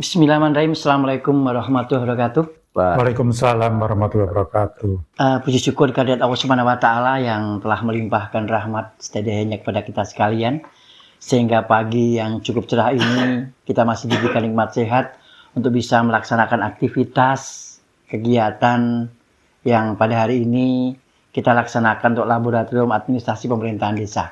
Bismillahirrahmanirrahim. Assalamualaikum warahmatullahi wabarakatuh. Waalaikumsalam warahmatullahi wabarakatuh. Puji syukur kehadirat Allah Subhanahu wa Ta'ala yang telah melimpahkan rahmat setiadanya kepada kita sekalian, sehingga pagi yang cukup cerah ini kita masih diberikan nikmat sehat untuk bisa melaksanakan aktivitas kegiatan yang pada hari ini kita laksanakan untuk laboratorium administrasi pemerintahan desa.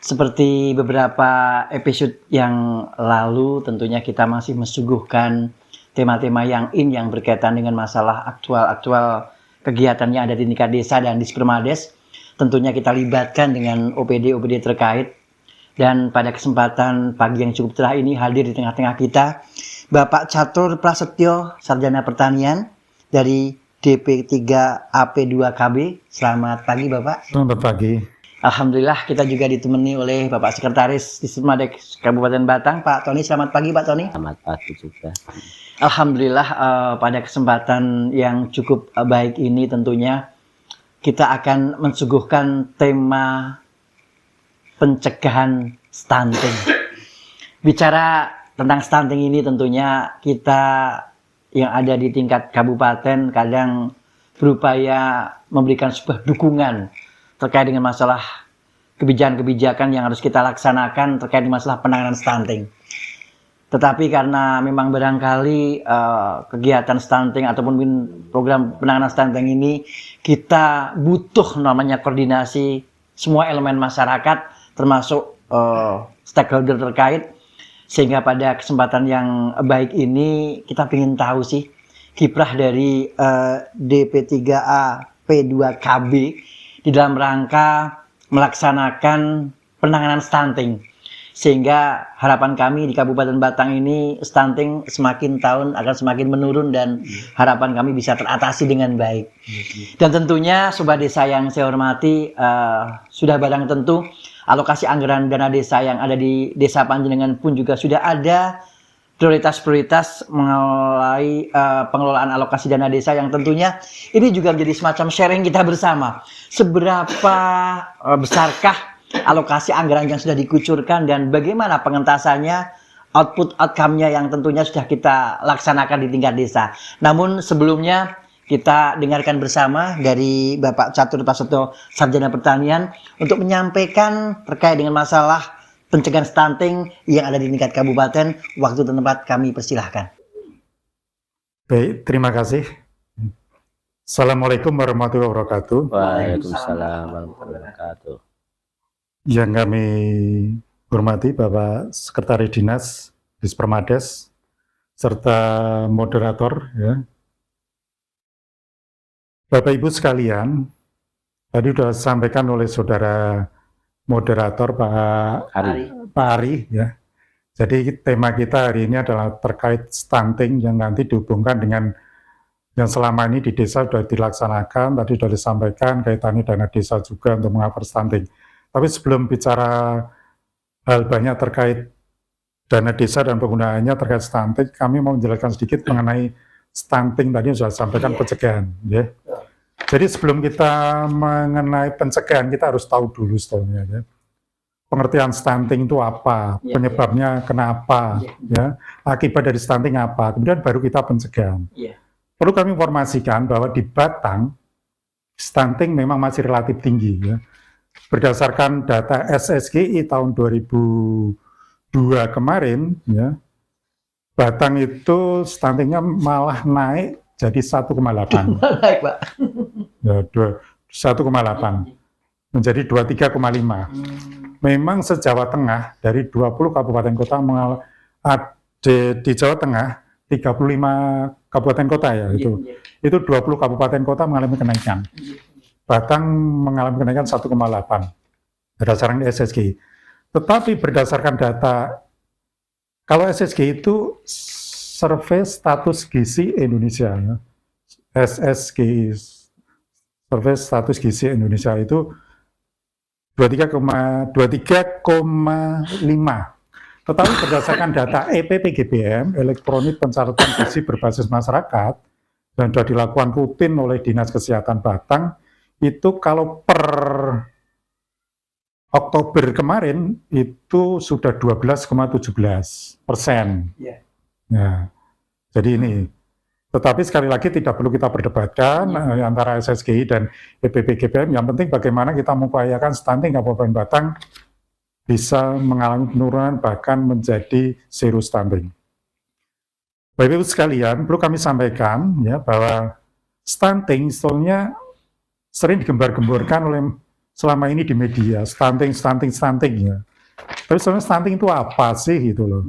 Seperti beberapa episode yang lalu, tentunya kita masih menyuguhkan tema-tema yang berkaitan dengan masalah aktual kegiatan yang ada di tingkat desa dan di Permades. Tentunya kita libatkan dengan OPD terkait. Dan pada kesempatan pagi yang cukup cerah ini hadir di tengah-tengah kita Bapak Catur Prasetyo, Sarjana Pertanian dari DP3AP2KB. Selamat pagi Bapak. Selamat pagi. Alhamdulillah kita juga ditemani oleh Bapak Sekretaris di Permades Kabupaten Batang, Pak Tony. Selamat pagi Pak Tony. Selamat pagi juga. Alhamdulillah pada kesempatan yang cukup baik ini tentunya kita akan mensuguhkan tema pencegahan stunting. Bicara tentang stunting ini tentunya kita yang ada di tingkat kabupaten kadang berupaya memberikan sebuah dukungan terkait dengan masalah kebijakan-kebijakan yang harus kita laksanakan terkait dengan masalah penanganan stunting. Tetapi karena memang barangkali kegiatan stunting ataupun program penanganan stunting ini kita butuh namanya koordinasi semua elemen masyarakat termasuk stakeholder terkait, sehingga pada kesempatan yang baik ini kita ingin tahu sih kiprah dari DP3A P2KB di dalam rangka melaksanakan penanganan stunting, sehingga harapan kami di Kabupaten Batang ini stunting semakin tahun akan semakin menurun dan harapan kami bisa teratasi dengan baik. Dan tentunya Sobat Desa yang saya hormati, sudah barang tentu alokasi anggaran dana desa yang ada di Desa Panjenengan pun juga sudah ada prioritas-prioritas mengenai pengelolaan alokasi dana desa yang tentunya ini juga menjadi semacam sharing kita bersama. Seberapa besarkah alokasi anggaran yang sudah dikucurkan dan bagaimana pengentasannya, output-outcome-nya yang tentunya sudah kita laksanakan di tingkat desa. Namun sebelumnya kita dengarkan bersama dari Bapak Catur Prasetyo, Sarjana Pertanian, untuk menyampaikan terkait dengan masalah pencegahan stunting yang ada di tingkat kabupaten. Waktu dan tempat kami persilahkan. Baik, terima kasih. Assalamualaikum warahmatullahi wabarakatuh. Waalaikumsalam warahmatullahi wabarakatuh. Yang kami hormati Bapak Sekretaris Dinas di Permades serta moderator, ya. Bapak Ibu sekalian, tadi sudah disampaikan oleh saudara moderator Pak Ari, ya. Jadi tema kita hari ini adalah terkait stunting yang nanti dihubungkan dengan yang selama ini di desa sudah dilaksanakan, tadi sudah disampaikan kaitannya dana desa juga untuk mengcover stunting. Tapi sebelum bicara hal banyak terkait dana desa dan penggunaannya terkait stunting, kami mau menjelaskan sedikit mengenai stunting tadi sudah disampaikan pencegahan, ya. Jadi sebelum kita mengenai pencegahan, kita harus tahu dulu sebetulnya, ya. Pengertian stunting itu apa, penyebabnya kenapa, ya, akibat dari stunting apa, kemudian baru kita pencegahan. Perlu kami informasikan bahwa di Batang, stunting memang masih relatif tinggi, ya. Berdasarkan data SSGI tahun 2002 kemarin, ya, Batang itu stuntingnya malah naik jadi 1,8. Baik, Pak. Ya, 1,8 menjadi 23,5. Memang se-Jawa Tengah dari 20 kabupaten kota di Jawa Tengah 35 kabupaten kota, ya, itu 20 kabupaten kota mengalami kenaikan. Batang mengalami kenaikan 1,8 berdasarkan SSGI. Tetapi berdasarkan data, kalau SSGI itu Survei Status Gizi Indonesia, ya. SSGI, Survei Status Gizi Indonesia itu 23,5. Tetapi berdasarkan data EPPGBM, Elektronik Pencatatan Gizi Berbasis Masyarakat, dan sudah dilakukan rutin oleh Dinas Kesehatan Batang, itu kalau per Oktober kemarin itu sudah 12,17%. Nah, jadi ini. Tetapi sekali lagi tidak perlu kita perdebatkan antara SSGI dan EPP-GPM. Yang penting bagaimana kita mengupayakan stunting Kabupaten Batang bisa mengalami penurunan bahkan menjadi zero stunting. Bapak Ibu sekalian, perlu kami sampaikan ya bahwa stunting sebetulnya sering digembar-gemborkan oleh selama ini di media, stunting ya. Tapi sebenarnya stunting itu apa sih gitu loh?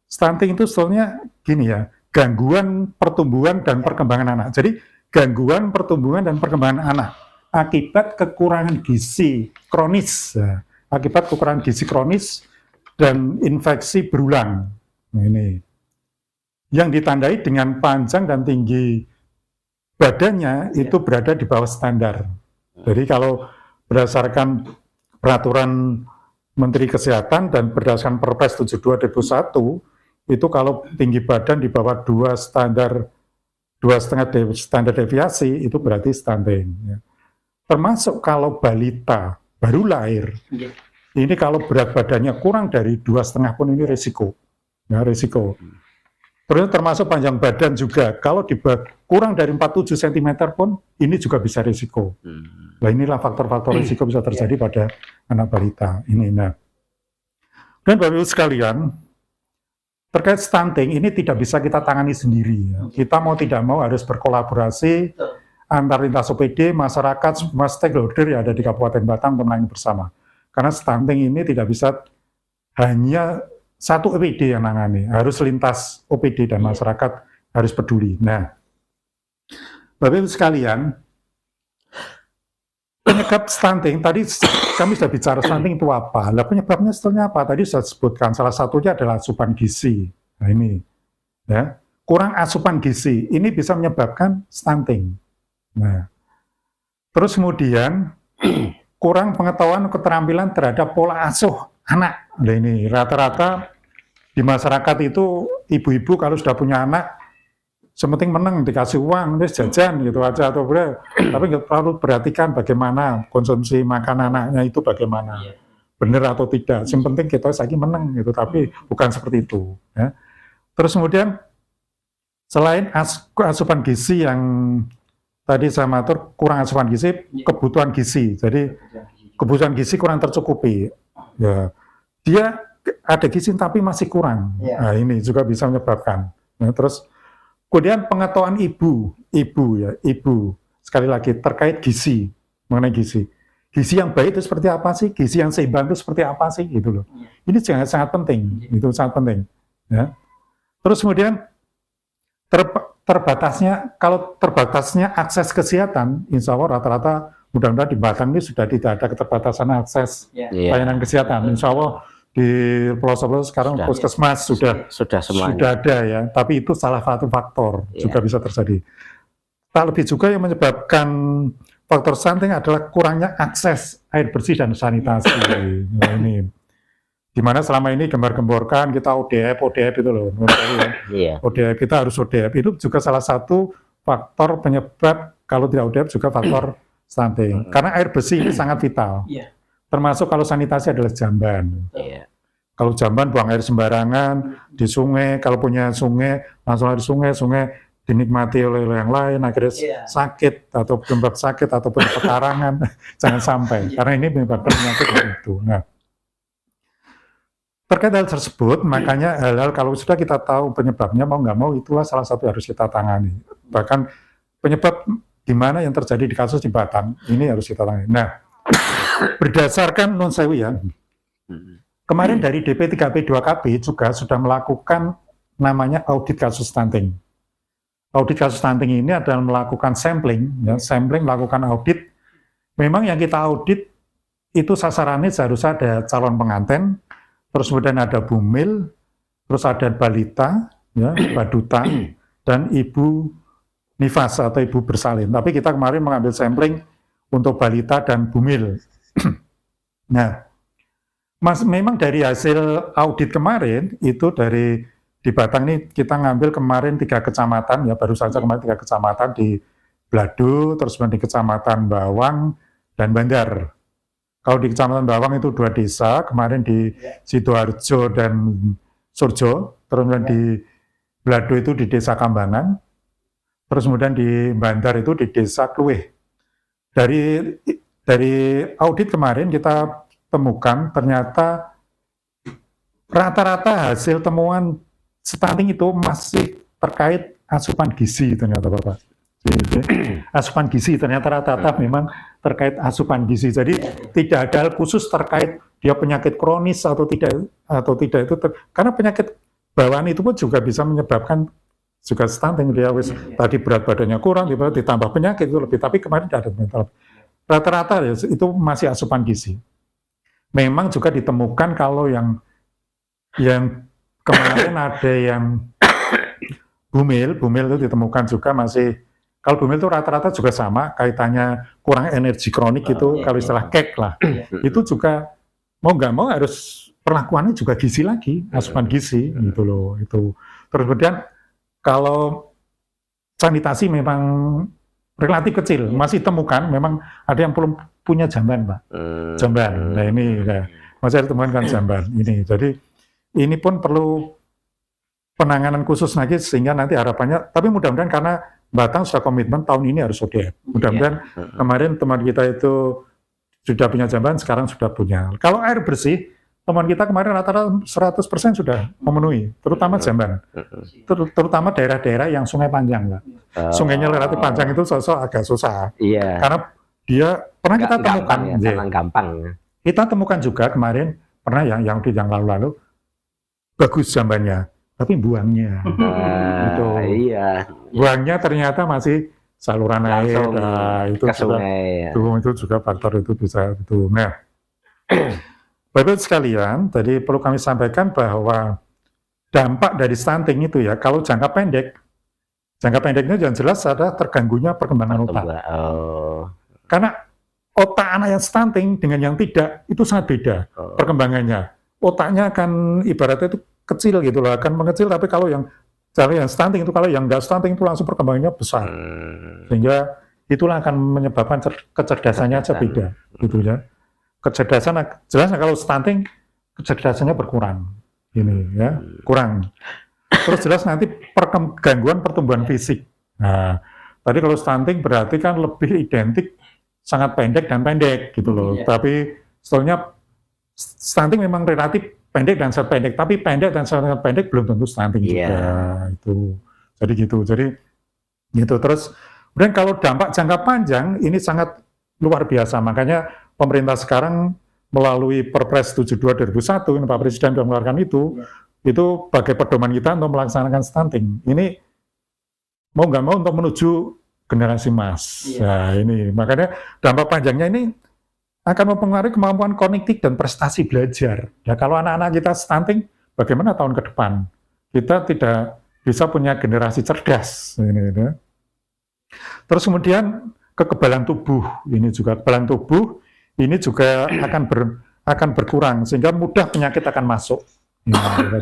Stunting itu sebetulnya gini ya, gangguan pertumbuhan dan perkembangan anak. Jadi gangguan pertumbuhan dan perkembangan anak akibat kekurangan gizi kronis, ya. Akibat kekurangan gizi kronis dan infeksi berulang. Nah, ini yang ditandai dengan panjang dan tinggi badannya itu berada di bawah standar. Jadi kalau berdasarkan peraturan Menteri Kesehatan dan berdasarkan Perpres 72/2001 itu kalau tinggi badan di bawah 2,5 standar deviasi itu berarti stunting. Ya. Termasuk kalau balita baru lahir, ini kalau berat badannya kurang dari 2,5 pun ini risiko. Ya, risiko. Terus termasuk panjang badan juga, kalau kurang dari 47 cm pun ini juga bisa risiko. Nah inilah faktor-faktor risiko bisa terjadi pada anak balita. Ini. Nah. Dan Bapak Ibu sekalian, terkait stunting ini tidak bisa kita tangani sendiri. Ya. Kita mau tidak mau harus berkolaborasi antar lintas OPD, masyarakat, semua stakeholder yang ada di Kabupaten Batang untuk menangani bersama. Karena stunting ini tidak bisa hanya satu OPD yang nangani, harus lintas OPD dan masyarakat harus peduli. Nah, Bapak Ibu sekalian, penyebab stunting, tadi kami sudah bicara stunting itu apa. Nah, penyebabnya sebetulnya apa? Tadi sudah disebutkan, salah satunya adalah asupan gizi. Nah ini, ya, kurang asupan gizi, ini bisa menyebabkan stunting. Nah, terus kemudian kurang pengetahuan keterampilan terhadap pola asuh anak. Nah ini, rata-rata di masyarakat itu ibu-ibu kalau sudah punya anak, sementing menang dikasih uang, terus jajan gitu aja atau tapi nggak perlu perhatikan bagaimana konsumsi makan anaknya itu bagaimana, benar atau tidak. Yang penting kita lagi menang gitu, tapi bukan seperti itu. Ya. Terus kemudian selain asupan gizi yang tadi saya matur kurang asupan gizi, kebutuhan gizi. Jadi kebutuhan gizi kurang tercukupi. Ya, dia ada gizi tapi masih kurang. Nah ini juga bisa menyebabkan. Nah, terus kemudian pengetahuan ibu sekali lagi terkait gizi, mengenai gizi yang baik itu seperti apa sih, gizi yang seimbang itu seperti apa sih, gitu loh. Ini sangat penting, itu sangat penting. Ya. Terus kemudian terbatasnya akses kesehatan, insya Allah rata-rata mudah-mudahan di Batang ini sudah tidak ada keterbatasan akses layanan kesehatan, insya Allah. Di pelosok-pelosok sekarang puskesmas sudah ada ya, tapi itu salah satu faktor juga bisa terjadi. Tak lebih juga yang menyebabkan faktor stunting adalah kurangnya akses air bersih dan sanitasi. Nah, ini dimana selama ini gembar-gemborkan kita ODF itu loh, ODF kita harus ODF, itu juga salah satu faktor penyebab kalau tidak ODF juga faktor stunting. Karena air bersih ini sangat vital. Termasuk kalau sanitasi adalah jamban. Kalau jamban buang air sembarangan di sungai, kalau punya sungai langsung air sungai dinikmati oleh yang lain, akhirnya sakit atau penyebab sakit atau pekarangan, jangan sampai. Karena ini menyebabkan penyakit itu. Nah, terkait hal tersebut, makanya hal-hal kalau sudah kita tahu penyebabnya mau nggak mau itulah salah satu yang harus kita tangani. Bahkan penyebab di mana yang terjadi di kasus di Batang ini harus kita tangani. Nah, berdasarkan non sewu ya, kemarin dari DP3P 2KB juga sudah melakukan namanya audit kasus stunting. Audit kasus stunting ini adalah melakukan sampling, ya, melakukan audit. Memang yang kita audit itu sasarannya seharusnya ada calon pengantin, terus kemudian ada bumil, terus ada balita, ya, baduta, dan ibu nifas atau ibu bersalin. Tapi kita kemarin mengambil sampling untuk balita dan bumil. Nah, memang dari hasil audit kemarin itu di Batang ini kita ngambil kemarin 3 kecamatan ya, baru saja kemarin 3 kecamatan di Blado, terus di Kecamatan Bawang dan Bandar. Kalau di Kecamatan Bawang itu 2 desa, kemarin di Sidoarjo dan Surjo, terus di Blado itu di Desa Kambangan, terus kemudian di Bandar itu di Desa Kluweh. Dari audit kemarin kita temukan ternyata rata-rata hasil temuan stunting itu masih terkait asupan gizi ternyata Bapak. Asupan gizi ternyata rata-rata memang terkait asupan gizi. Jadi tidak ada hal khusus terkait dia penyakit kronis atau tidak itu karena penyakit bawaan itu pun juga bisa menyebabkan juga stunting. Dia tadi berat badannya kurang, ditambah penyakit itu lebih. Tapi kemarin tidak ada mental. Rata-rata ya, itu masih asupan gizi. Memang juga ditemukan kalau yang kemarin ada yang bumil itu ditemukan juga masih. Kalau bumil itu rata-rata juga sama, kaitannya kurang energi kronik itu, kalau istilah kek lah. Itu juga mau nggak mau harus perlakuannya juga gizi lagi, asupan gizi gitu loh. Itu. Terus kemudian kalau sanitasi memang relatif kecil, masih temukan, memang ada yang belum punya jamban, Pak. Jamban. Nah ini masih ada temukan kan jamban ini. Jadi ini pun perlu penanganan khusus lagi sehingga nanti harapannya, tapi mudah-mudahan karena Batang sudah komitmen tahun ini harus ODF. Mudah-mudahan kemarin teman kita itu sudah punya jamban, sekarang sudah punya. Kalau air bersih, teman kita kemarin rata-rata 100% sudah memenuhi, terutama jamban. Terutama daerah-daerah yang sungai panjang, Pak. Sungainya relatif panjang itu agak susah. Iya. Karena dia pernah kita temukan. Gampang. Kita temukan juga kemarin, pernah yang lalu-lalu, bagus jambannya. Tapi buangnya, itu, iya. buangnya ternyata masih saluran air, itu ke sungai. Itu juga faktor itu bisa itu. Nah, Bapak sekalian, tadi perlu kami sampaikan bahwa dampak dari stunting itu ya, kalau jangka pendeknya yang jelas ada terganggunya perkembangan otak. Karena otak anak yang stunting dengan yang tidak itu sangat beda perkembangannya. Otaknya akan ibaratnya itu kecil gitu loh, akan mengecil, tapi kalau yang stunting itu, kalau yang nggak stunting itu langsung perkembangannya besar. Sehingga itulah akan menyebabkan kecerdasannya aja beda gitu ya. Kecerdasan jelas kalau stunting kecerdasannya berkurang. Ini ya, kurang. Terus jelas nanti gangguan pertumbuhan fisik. Nah, tadi kalau stunting berarti kan lebih identik sangat pendek dan pendek gitu loh. Tapi sebetulnya stunting memang relatif pendek dan sangat pendek, tapi pendek dan sangat pendek belum tentu stunting juga itu. Jadi gitu. Terus kemudian kalau dampak jangka panjang ini sangat luar biasa. Makanya pemerintah sekarang melalui Perpres 72 2001 ini Pak Presiden sudah mengeluarkan itu sebagai pedoman kita untuk melaksanakan stunting. Ini mau nggak mau untuk menuju generasi emas. Nah, ini makanya dampak panjangnya ini akan mempengaruhi kemampuan kognitif dan prestasi belajar. Ya kalau anak-anak kita stunting, bagaimana tahun ke depan? Kita tidak bisa punya generasi cerdas. Ini. Terus kemudian kekebalan tubuh ini juga akan berkurang sehingga mudah penyakit akan masuk.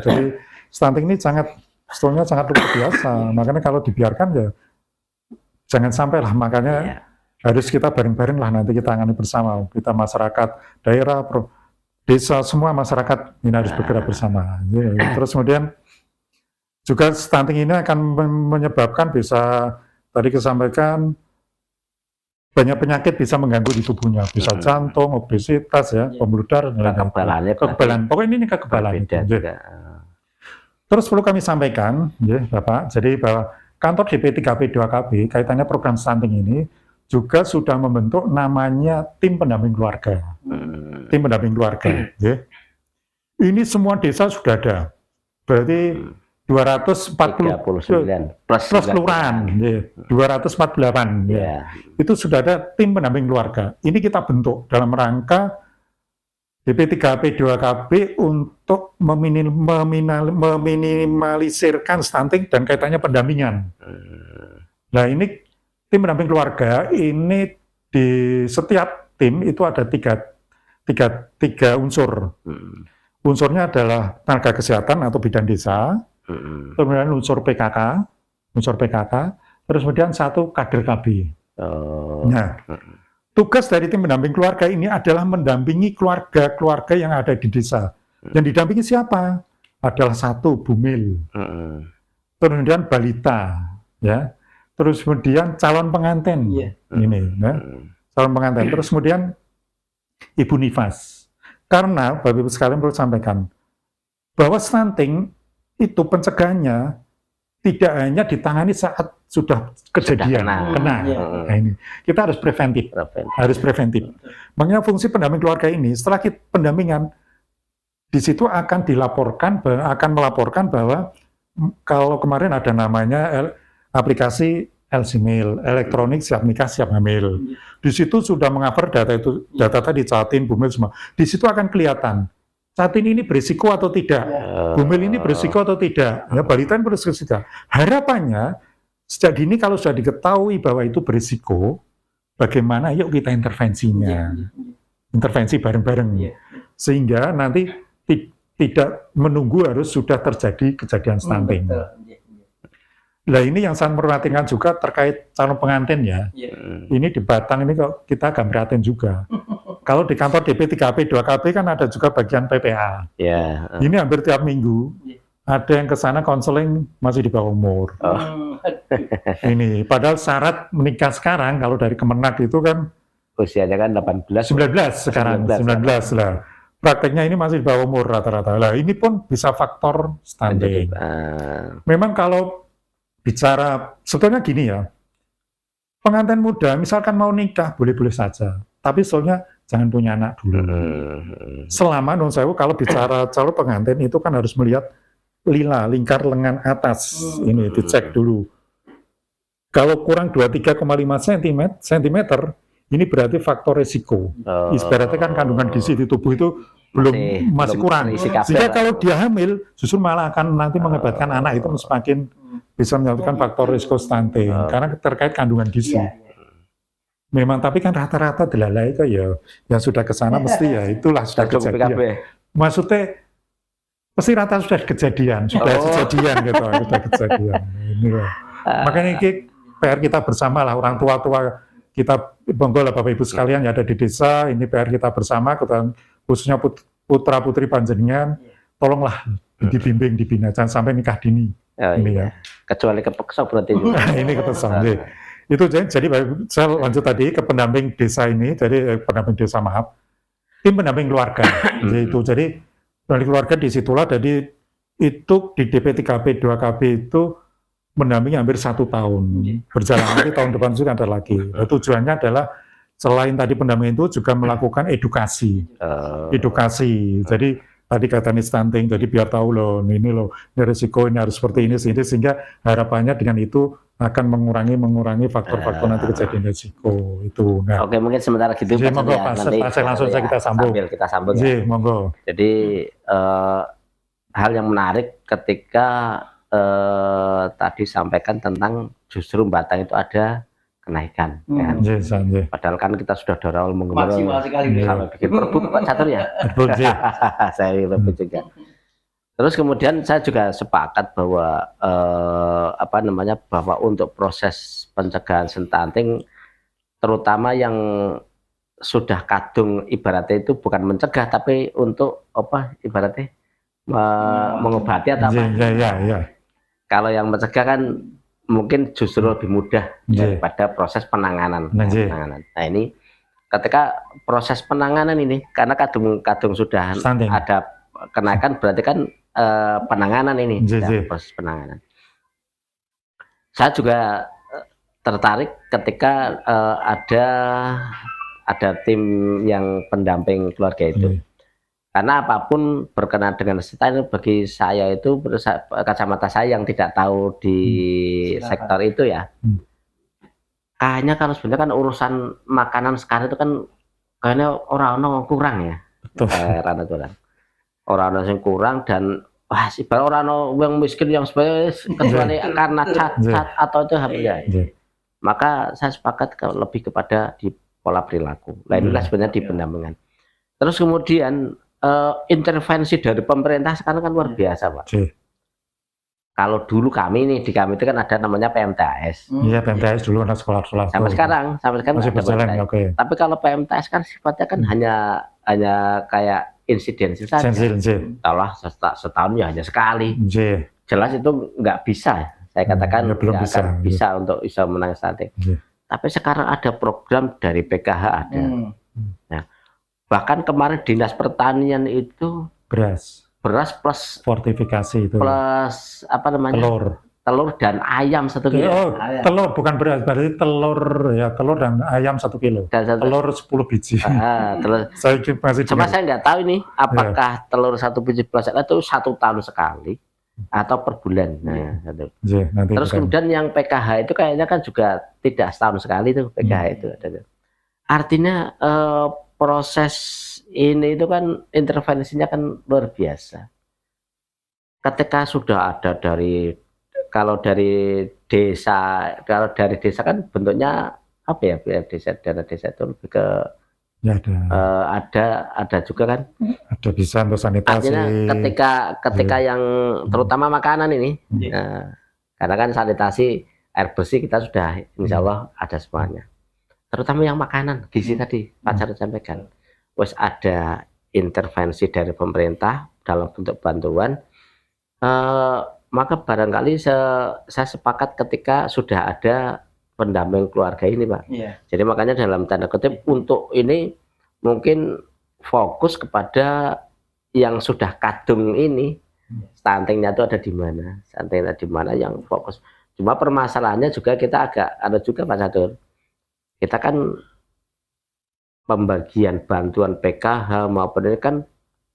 Jadi stunting ini sebetulnya sangat luar biasa. Makanya kalau dibiarkan ya jangan sampai lah. Makanya harus kita bareng-bareng lah nanti kita tangani bersama. Kita masyarakat, daerah, desa, semua masyarakat ini harus bergerak bersama. Terus kemudian juga stunting ini akan menyebabkan bisa, tadi kesampaikan, banyak penyakit bisa mengganggu di tubuhnya. Bisa jantung, obesitas, pembuluh darah, kekebalan. Pokoknya ini kekebalan. Terus perlu kami sampaikan, Bapak, jadi bahwa kantor DP3P2KB kaitannya program stunting ini juga sudah membentuk namanya tim pendamping keluarga. Tim pendamping keluarga. Ini semua desa sudah ada. Berarti 249 plus kelurahan, 248. Itu sudah ada tim pendamping keluarga. Ini kita bentuk dalam rangka DP3P2KB untuk meminimalisirkan stunting dan kaitannya pendampingan. Nah ini tim pendamping keluarga ini di setiap tim itu ada tiga unsur. Unsurnya adalah tenaga kesehatan atau bidan desa, kemudian unsur PKK, terus kemudian satu kader KB. Nah, tugas dari tim pendamping keluarga ini adalah mendampingi keluarga-keluarga yang ada di desa. Yang didampingi siapa? Adalah satu bumil. terus kemudian balita, ya, terus kemudian calon pengantin, Iya. ini, ya, calon pengantin, terus kemudian ibu nifas. Karena Bapak Ibu sekalian perlu sampaikan bahwa stunting itu pencegahannya tidak hanya ditangani saat sudah kejadian, kena. Iya. Nah, ini kita harus preventif, harus preventif. Makanya fungsi pendamping keluarga ini setelah pendampingan di situ akan melaporkan bahwa kalau kemarin ada namanya aplikasi LCMIL, elektronik siap nikah siap hamil. Di situ sudah mengcover data tadi Catin, Bumil semua. Di situ akan kelihatan Catin ini berisiko atau tidak, Bumil ini berisiko atau tidak, ya, balita ini berisiko atau tidak. Harapannya sejak dini kalau sudah diketahui bahwa itu berisiko, bagaimana yuk kita intervensinya, intervensi bareng-bareng, sehingga nanti tidak menunggu harus sudah terjadi kejadian stunting. Nah ini yang sangat memprihatinkan juga terkait calon pengantin ya. Ini di Batang ini kok kita agak prihatin juga. Kalau di kantor DP 3P 2KB kan ada juga bagian PPA. Ini hampir tiap minggu ada yang ke sana konseling masih di bawah umur. Ini padahal syarat menikah sekarang kalau dari Kemenak itu kan usianya kan 18. 19 sekarang, 19 lah. Prakteknya ini masih di bawah umur rata-rata. Lah ini pun bisa faktor stunting. Memang kalau bicara, sebetulnya gini ya, pengantin muda misalkan mau nikah boleh-boleh saja, tapi soalnya jangan punya anak dulu. Selama non sewu kalau bicara calon pengantin itu kan harus melihat lingkar lengan atas, ini dicek dulu. Kalau kurang 23,5 cm, ini berarti faktor resiko. Ibaratnya kan kandungan gizi di tubuh itu masih kurang. Sehingga kalau dia hamil, justru malah akan nanti mengakibatkan anak itu semakin bisa menyebabkan faktor risiko stunting karena terkait kandungan gizi. Memang tapi kan rata-rata delalai itu ya yang sudah ke sana mesti ya itulah sudah kejadian. Maksudnya pasti rata sudah kejadian, sudah kejadian. Ini loh. Makanya ini PR kita bersama lah, orang tua-tua kita, monggo lah Bapak Ibu sekalian yang ada di desa, ini PR kita bersama, khususnya putra-putri panjenengan, tolonglah dibimbing, dibina, jangan sampai nikah dini. Ini ya. Kecuali kepeksa berarti. Ini kepeksa. Itu jadi saya lanjut tadi ke pendamping desa ini, jadi pendamping desa tim pendamping keluarga. Jadi pendamping keluarga disitulah, jadi itu di DP 3P 2KB itu mendampingi hampir 1 tahun. Berjalan nanti tahun depan juga ada lagi. Tujuannya adalah selain tadi pendampingan itu juga melakukan edukasi. Jadi tadi katanya stunting, jadi biar tahu loh, ini risiko ini harus seperti ini, sehingga harapannya dengan itu akan mengurangi faktor-faktor nanti kejadian risiko itu. Nah, oke, mungkin sementara gitu Pak, monggo, nanti langsung saja kita sambung. Kita sambung ya. Monggo. Jadi hal yang menarik ketika tadi sampaikan tentang justru Batang itu ada kenaikan. Kan? Padahal kan kita sudah dorong maksimal sekali sampai bikin perbu Pak Catur ya. Saya lebih juga. Terus kemudian saya juga sepakat bahwa bahwa untuk proses pencegahan stunting terutama yang sudah kadung ibaratnya itu bukan mencegah tapi untuk ibaratnya mengobati atau apa. Kalau yang mencegah kan mungkin justru lebih mudah daripada proses penanganan. Nah ini ketika proses penanganan ini karena kadung sudah ada kenaikan berarti kan penanganan ini proses penanganan. Saya juga tertarik ketika ada tim yang pendamping keluarga itu. Karena apapun berkenaan dengan stunting bagi saya itu kacamata saya yang tidak tahu di sektor itu ya. Kayaknya kalau sebenarnya kan urusan makanan sekarang itu kan kayaknya orang-orang kurang ya. Orang-orang yang kurang dan ibarat orang yang miskin yang sebenarnya kecuali karena cacat atau itu ya. Maka saya sepakat lebih kepada di pola perilaku. Nah inilah sebenarnya di pendampingan. Terus kemudian intervensi dari pemerintah sekarang kan luar biasa, Pak. Kalau dulu di kami itu kan ada namanya PMTAS. Iya, PMTAS dulu anak sekolah-sekolah. Sampai sekarang masih berjalan, oke. Tapi kalau PMTAS kan sifatnya kan hanya kayak insidensi saja. Setelah setahun ya hanya sekali. jelas itu nggak bisa. Saya katakan ya, belum nggak bisa. akan bisa untuk bisa menang stunting. Tapi sekarang ada program dari PKH ada. Nah, bahkan kemarin Dinas Pertanian itu beras plus fortifikasi itu plus apa namanya? Telur dan ayam 1 kilo. Telur bukan beras, berarti telur dan ayam 1 kilo. Telur 10 biji. Telur. Cuma saya nggak tahu ini apakah telur 1 biji plus itu 1 tahun sekali atau per bulan. Nah, terus kemudian yang PKH itu kayaknya kan juga tidak setahun sekali itu PKH itu. Artinya proses ini itu kan intervensinya kan luar biasa. Ketika sudah ada kalau dari desa kan bentuknya apa ya, dana desa itu lebih ke ada juga kan, ada bisa untuk sanitasi. artinya ketika yang terutama makanan ini, karena kan sanitasi air bersih kita sudah insya Allah ada semuanya, terutama yang makanan gizi tadi Pak Jarod sampaikan, wes ada intervensi dari pemerintah dalam bentuk bantuan. Maka barangkali saya sepakat ketika sudah ada pendamping keluarga ini, Pak. Jadi makanya dalam tanda kutip untuk ini mungkin fokus kepada yang sudah kadung ini, stuntingnya itu ada di mana, yang fokus. Cuma permasalahannya juga kita ada juga Pak Catur. Kita kan pembagian bantuan PKH maupun ini kan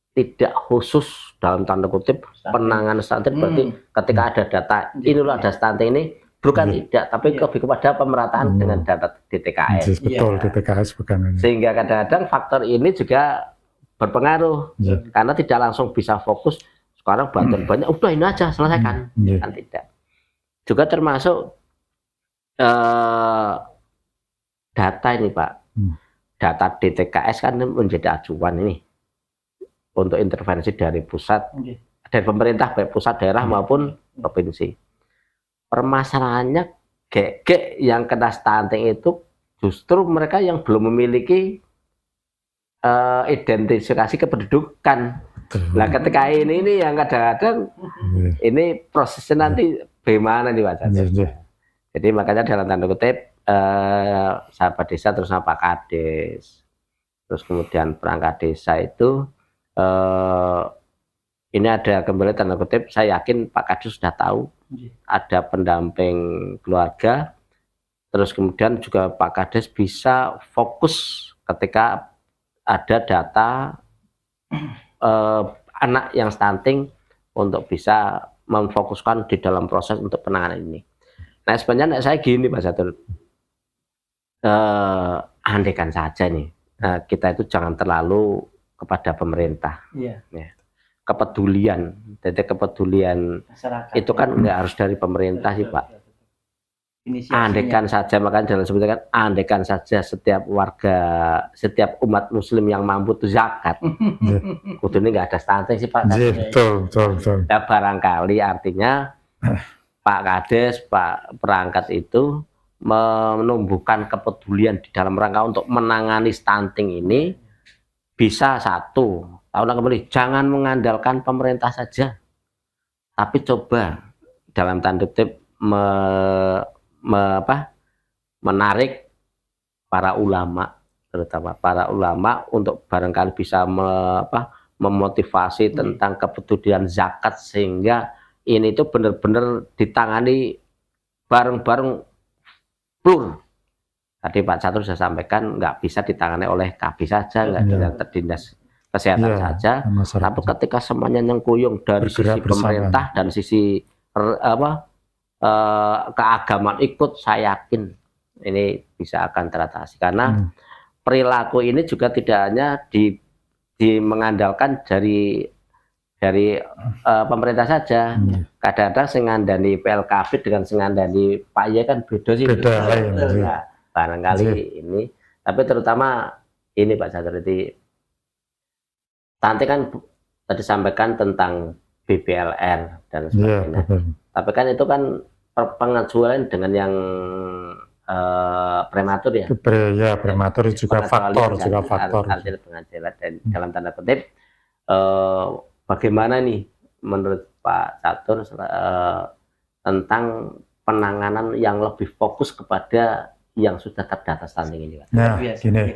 tidak khusus dalam tanda kutip penanganan stunting, berarti ketika ada data inilah ada stunting ini bukan tidak, tapi lebih kepada pemerataan dengan data DTKS. Betul, DTKS bukan. Sehingga kadang-kadang faktor ini juga berpengaruh karena tidak langsung bisa fokus sekarang bantuan banyak, udah ini aja selesaikan, kan tidak. Juga termasuk data ini Pak, data DTKS kan menjadi acuan ini untuk intervensi dari pusat, dari pemerintah baik pusat, daerah maupun provinsi. Permasalahannya gek yang kena stunting itu justru mereka yang belum memiliki identifikasi kependudukan. Nah ketika ini yang kadang-kadang ini prosesnya nanti bagaimana nih Pak Catur. Jadi makanya dalam tanda kutip sahabat desa terus Pak Kades, terus kemudian perangkat desa itu ini ada kembali tanda kutip, saya yakin Pak Kades sudah tahu ada pendamping keluarga, terus kemudian juga Pak Kades bisa fokus ketika ada data anak yang stunting untuk bisa memfokuskan di dalam proses untuk penanganan ini. Nah sebenarnya saya gini Pak Catur, andaikan saja nih kita itu jangan terlalu kepada pemerintah, kepedulian, jadi kepedulian masyarakat, itu kan nggak harus dari pemerintah sih Pak. Andaikan saja, makanya dalam sebutnya kan andaikan saja setiap warga, setiap umat muslim yang mampu itu zakat, kudu ini nggak ada stunting sih Pak. Betul. Ya, barangkali artinya Pak Kades, Pak perangkat itu menumbuhkan kepedulian di dalam rangka untuk menangani stunting ini. Bisa satu, tahun kembali jangan mengandalkan pemerintah saja, tapi coba dalam tanda kutip menarik para ulama, terutama para ulama untuk barangkali bisa memotivasi tentang kepedulian zakat, sehingga ini itu benar-benar ditangani bareng-bareng plur. Tadi Pak Catur sudah sampaikan nggak bisa ditangani oleh KB saja, nggak dengan dinas kesehatan saja, tapi ketika semuanya nyengkuyung dari sisi pemerintah dan sisi keagamaan ikut, saya yakin ini bisa akan teratasi, karena perilaku ini juga tidak hanya mengandalkan dari pemerintah saja. Kadang-kadang sengandani PLKB dengan sengandani Pak Ye kan beda sih. Nah, barangkali ini, tapi terutama ini Pak Catur, nanti kan tadi sampaikan tentang BPLR dan sebagainya. Tapi kan itu kan pengecualian dengan yang prematur ya. Prematur juga faktor. Artinya pengecualian dan dalam tanda kutip bagaimana nih menurut Pak Catur tentang penanganan yang lebih fokus kepada yang sudah terdata stunting ini, Pak? Nah, gini.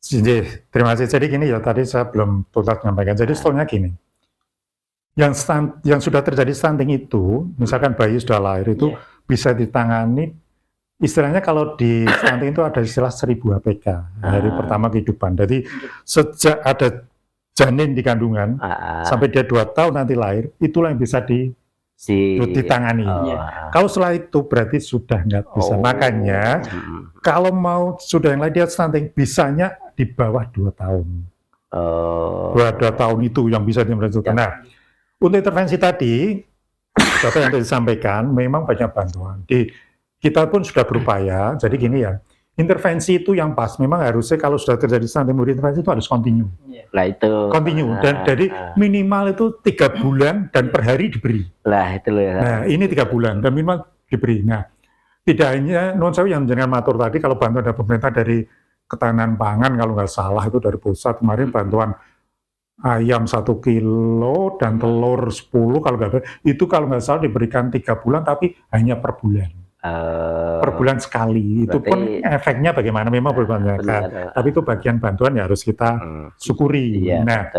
Jadi, terima kasih. Jadi gini ya, tadi saya belum tuntas menyampaikan. Jadi sebetulnya gini, yang sudah terjadi stunting itu, misalkan bayi sudah lahir itu bisa ditangani. Istilahnya kalau di stunting itu ada istilah 1000 HPK, hari pertama kehidupan. Jadi sejak ada janin di kandungan sampai dia 2 tahun nanti lahir, itulah yang bisa ditangani. Kalau setelah itu berarti sudah nggak bisa. Makanya kalau mau sudah yang lain dia stunting, bisanya di bawah 2 tahun. 2 tahun itu yang bisa dilakukan. Nah, untuk intervensi tadi, Bapak yang tadi disampaikan, memang banyak bantuan. Kita pun sudah berupaya, jadi gini ya, intervensi itu yang pas, memang harusnya kalau sudah terjadi stunting intervensi itu harus continue. Lah itu. Continue, dan jadi minimal itu 3 bulan dan per hari diberi. Lah itu loh. Nah ini 3 bulan dan minimal diberi. Nah tidak hanya, non saya yang dengan matur tadi, kalau bantuan dari pemerintah dari ketahanan pangan, kalau nggak salah itu dari pusat, kemarin bantuan ayam 1 kilo dan telur 10, kalau nggak salah diberikan 3 bulan, tapi hanya per bulan. Per bulan sekali, itu pun efeknya bagaimana memang berbeda, tapi itu bagian bantuan ya harus kita syukuri. Nah,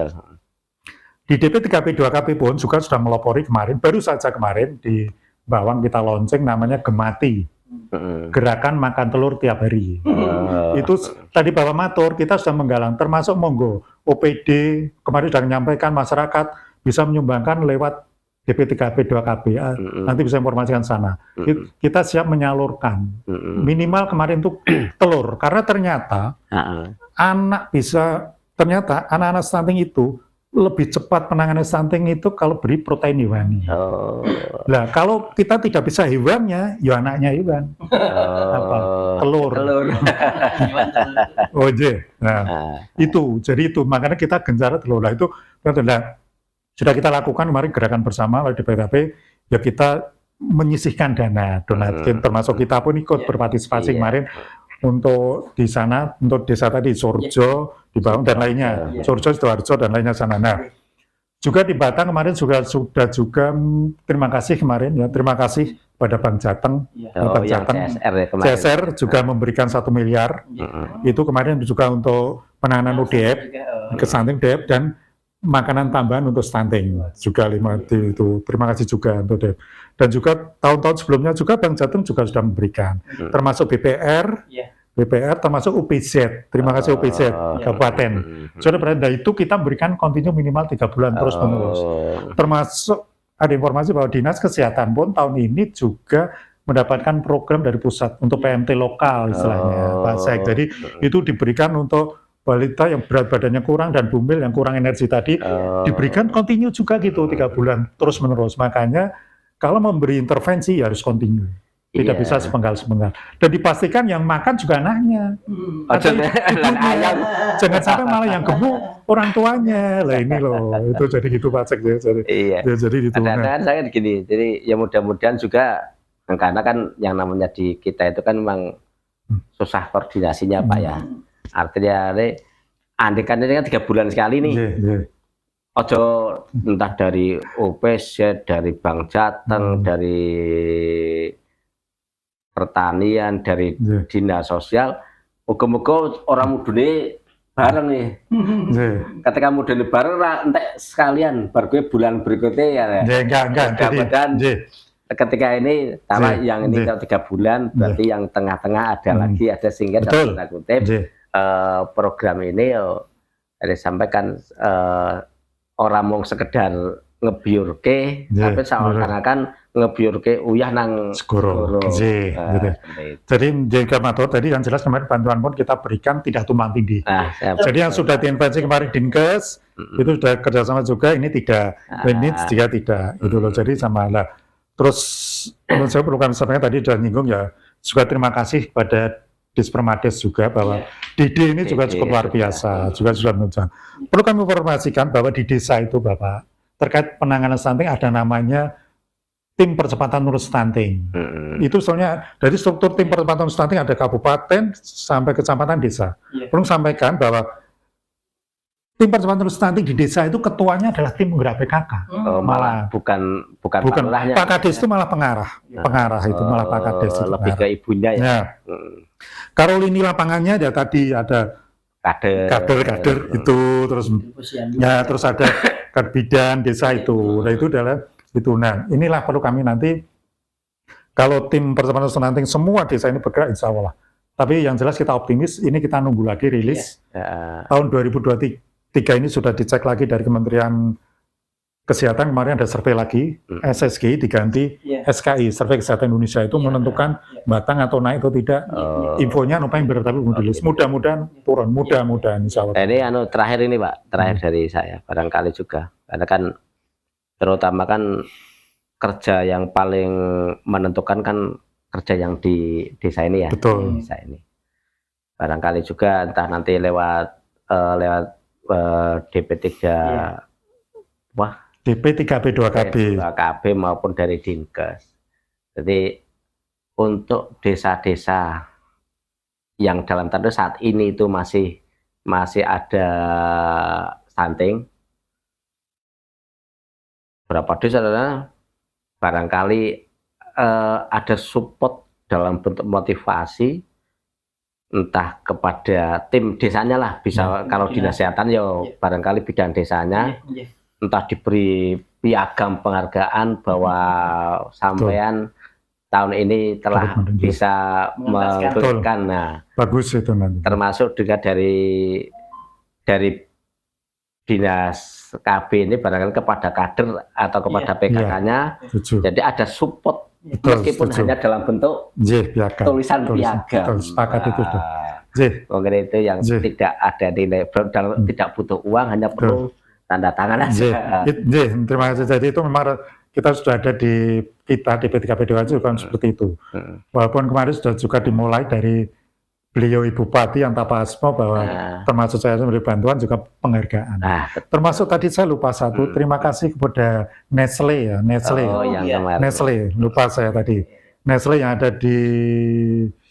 di DP 3P 2KP pun juga sudah melopori kemarin, baru saja kemarin di Bawang kita launching namanya Gemati, gerakan makan telur tiap hari. Itu tadi Bapak Matur, kita sudah menggalang, termasuk monggo OPD kemarin sudah menyampaikan masyarakat bisa menyumbangkan lewat DP 3P 2KB, nanti bisa informasikan sana. Kita siap menyalurkan. Minimal kemarin itu telur, karena ternyata anak-anak stunting itu lebih cepat penanganan stunting itu kalau beri protein hewani. Nah, kalau kita tidak bisa hewannya, ya anaknya hewan. Telur. Nah, itu. Jadi itu makanya kita gencar telur. Nah, itu sudah kita lakukan kemarin gerakan bersama oleh DPKP, ya kita menyisihkan dana donatur, termasuk kita pun ikut berpartisipasi kemarin untuk di sana, untuk desa tadi Sorjo, di Bawang dan lainnya, Sorjo, Sidoarjo dan lainnya sana. Nah, juga di Batang kemarin sudah juga terima kasih kemarin ya, terima kasih pada Bank Jateng, Bank Jateng, CSR juga memberikan 1 miliar, itu kemarin juga untuk penanganan UDF, ke stunting DF dan makanan tambahan untuk stunting juga 5 itu. Terima kasih juga untuk DEP. Dan juga tahun-tahun sebelumnya juga Bank Jateng juga sudah memberikan, termasuk BPR termasuk UPZ. Terima kasih UPZ Kabupaten. Sudah berada itu kita berikan kontinu minimal 3 bulan terus menerus. Termasuk ada informasi bahwa Dinas Kesehatan pun tahun ini juga mendapatkan program dari pusat untuk PMT lokal istilahnya, Pak Sek. Jadi itu diberikan untuk balita yang berat badannya kurang dan bumil yang kurang energi tadi, diberikan kontinu juga gitu 3 bulan terus menerus. Makanya kalau memberi intervensi ya harus kontinu, tidak bisa sepenggal-sepenggal, dan dipastikan yang makan juga anaknya, jangan sampai malah yang gemuk orang tuanya. Lah ini loh, itu jadi gitu Pak Cek ya. Jadi gitu. Kadang-kadang saya gini, jadi ya mudah-mudahan juga, karena kan yang namanya di kita itu kan memang susah koordinasinya Pak ya. Artinya andai kan ini kan 3 bulan sekali nih, ojo entah dari OPZ, dari Bank Jateng, dari pertanian, dari dinas sosial, muga-muga orang mudune bareng nih. Ketika mudune bareng, entek sekalian, baru bulan berikutnya ya. Enggak. Ketika ini sama yang ini kalau 3 bulan, berarti yang tengah-tengah ada lagi, ada sehingga dalam tanda kutip program ini disampaikan orang mau sekedar ngebiurke, tapi seakan-akan ngebiurke uyah nang segoro. Jadi jika matur tadi yang jelas kemarin bantuan pun kita berikan tidak tumpang tindih. Jadi yang sudah diintervensi kemarin Dinkes itu sudah kerjasama juga, ini tidak, ini juga tidak, gitu loh. Jadi sama lah. Terus menurut saya perlu kami sampaikan tadi sudah nyinggung ya, juga terima kasih pada Dispermades juga bahwa DD ini juga cukup luar biasa, juga sudah menunjukkan. Perlu kami informasikan bahwa di desa itu Bapak, terkait penanganan stunting ada namanya tim percepatan urus stunting. Itu soalnya dari struktur tim percepatan urus stunting ada kabupaten sampai kecamatan desa. Perlu sampaikan bahwa tim percepatan stunting di desa itu ketuanya adalah tim penggerak PKK. Malah bukan Bukan lurahnya. Pak Kades itu malah pengarah itu malah Pak Kades itu lebih ke ibunya ya. Ya. Kalau lini lapangannya ya tadi ada kader itu, terus ya terus ada bidan desa itu. Nah itu adalah itu. Nah inilah perlu kami nanti kalau tim percepatan stunting semua desa ini bergerak insya Allah. Tapi yang jelas kita optimis, ini kita nunggu lagi rilis. Tahun 2023 ini sudah dicek lagi dari Kementerian Kesehatan, kemarin ada survei lagi, SSG diganti SKI, Survei Kesehatan Indonesia itu menentukan batang atau naik atau tidak. Infonya November, tapi rilis. Mudah-mudahan turun, mudah-mudahan insya Allah. Ini terakhir ini Pak, terakhir dari saya, barangkali juga. Karena kan terutama kan kerja yang paling menentukan kan kerja yang di desa ini ya. Betul. Desa ini. Barangkali juga entah nanti lewat DP3 DP3B2KB maupun dari Dinkes. Jadi untuk desa-desa yang dalam tanda saat ini itu masih ada stunting, berapa desa adalah barangkali ada support dalam bentuk motivasi entah kepada tim desanya lah, bisa kalau dinas kesehatan ya barangkali bidan desanya entah diberi piagam penghargaan bahwa sampean tahun ini telah bisa mengumpulkan. Nah, bagus itu nanti. Termasuk juga dari dinas KB ini barangkali kepada kader atau kepada PKK-nya. Jadi ada support meskipun hanya dalam bentuk tulisan piagam. Sepakat itu sudah. Mungkin itu yang tidak ada nilai, tidak butuh uang, hanya perlu tanda tangan aja. Terima kasih. Jadi itu memang kita sudah ada di DP3B2 juga seperti itu. Walaupun kemarin sudah juga dimulai dari beliau Ibu Bupati Antapa Asmo bahwa termasuk saya memberi bantuan juga penghargaan. Termasuk tadi saya lupa satu, terima kasih kepada Nestle ya, Nestle, lupa saya tadi. Nestle yang ada di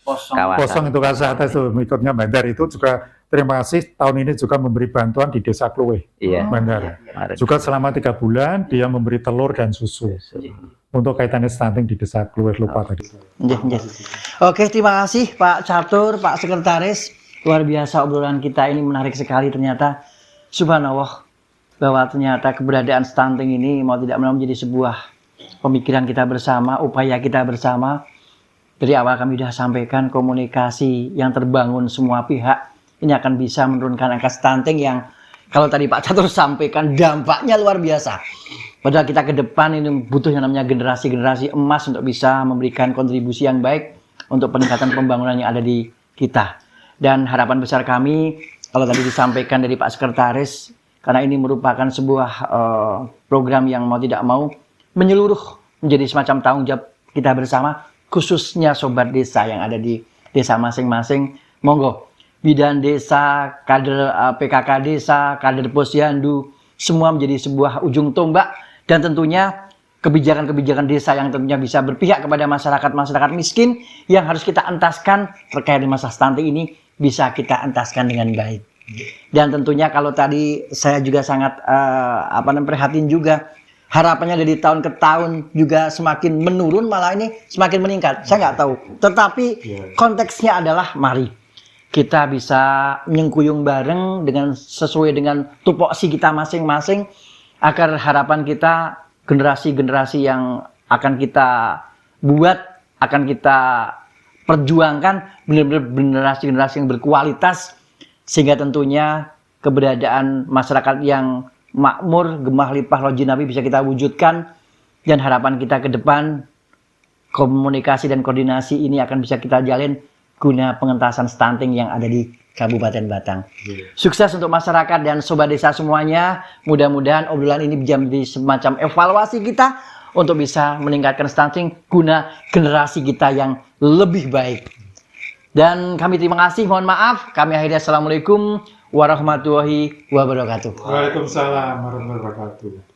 Kosong itu kasih atas itu ikutnya Bandar itu juga terima kasih tahun ini juga memberi bantuan di Desa Kluweh, Bandar. Juga selama 3 bulan dia memberi telur dan susu. Untuk kaitannya stunting di Desa Kluweh lupa tadi. Oke, terima kasih Pak Catur, Pak Sekretaris. Luar biasa obrolan kita ini, menarik sekali ternyata. Subhanallah, bahwa ternyata keberadaan stunting ini mau tidak mau menjadi sebuah pemikiran kita bersama, upaya kita bersama. Dari awal kami sudah sampaikan komunikasi yang terbangun semua pihak ini akan bisa menurunkan angka stunting yang kalau tadi Pak Catur sampaikan dampaknya luar biasa. Padahal kita ke depan ini butuh yang namanya generasi-generasi emas untuk bisa memberikan kontribusi yang baik untuk peningkatan pembangunan yang ada di kita. Dan harapan besar kami, kalau tadi disampaikan dari Pak Sekretaris, karena ini merupakan sebuah program yang mau tidak mau menyeluruh menjadi semacam tanggung jawab kita bersama, khususnya sobat desa yang ada di desa masing-masing. Monggo, bidan desa, kader PKK desa, kader posyandu, semua menjadi sebuah ujung tombak. Dan tentunya kebijakan-kebijakan desa yang tentunya bisa berpihak kepada masyarakat miskin yang harus kita entaskan terkait dengan masalah stunting ini bisa kita entaskan dengan baik. Dan tentunya kalau tadi saya juga sangat prihatin juga, harapannya dari tahun ke tahun juga semakin menurun, malah ini semakin meningkat. Saya nggak tahu. Tetapi konteksnya adalah mari kita bisa nyengkuyung bareng dengan sesuai dengan tupoksi kita masing-masing, agar harapan kita generasi-generasi yang akan kita buat, akan kita perjuangkan benar-benar generasi-generasi yang berkualitas, sehingga tentunya keberadaan masyarakat yang makmur, gemah limpah roji Nabi bisa kita wujudkan. Dan harapan kita ke depan, komunikasi dan koordinasi ini akan bisa kita jalin guna pengentasan stunting yang ada di Kabupaten Batang. Sukses untuk masyarakat dan sobat desa semuanya. Mudah-mudahan obrolan ini bisa menjadi semacam evaluasi kita untuk bisa meningkatkan stunting guna generasi kita yang lebih baik. Dan kami terima kasih, mohon maaf. Kami akhiri, assalamualaikum warahmatullahi wabarakatuh. Waalaikumsalam warahmatullahi wabarakatuh.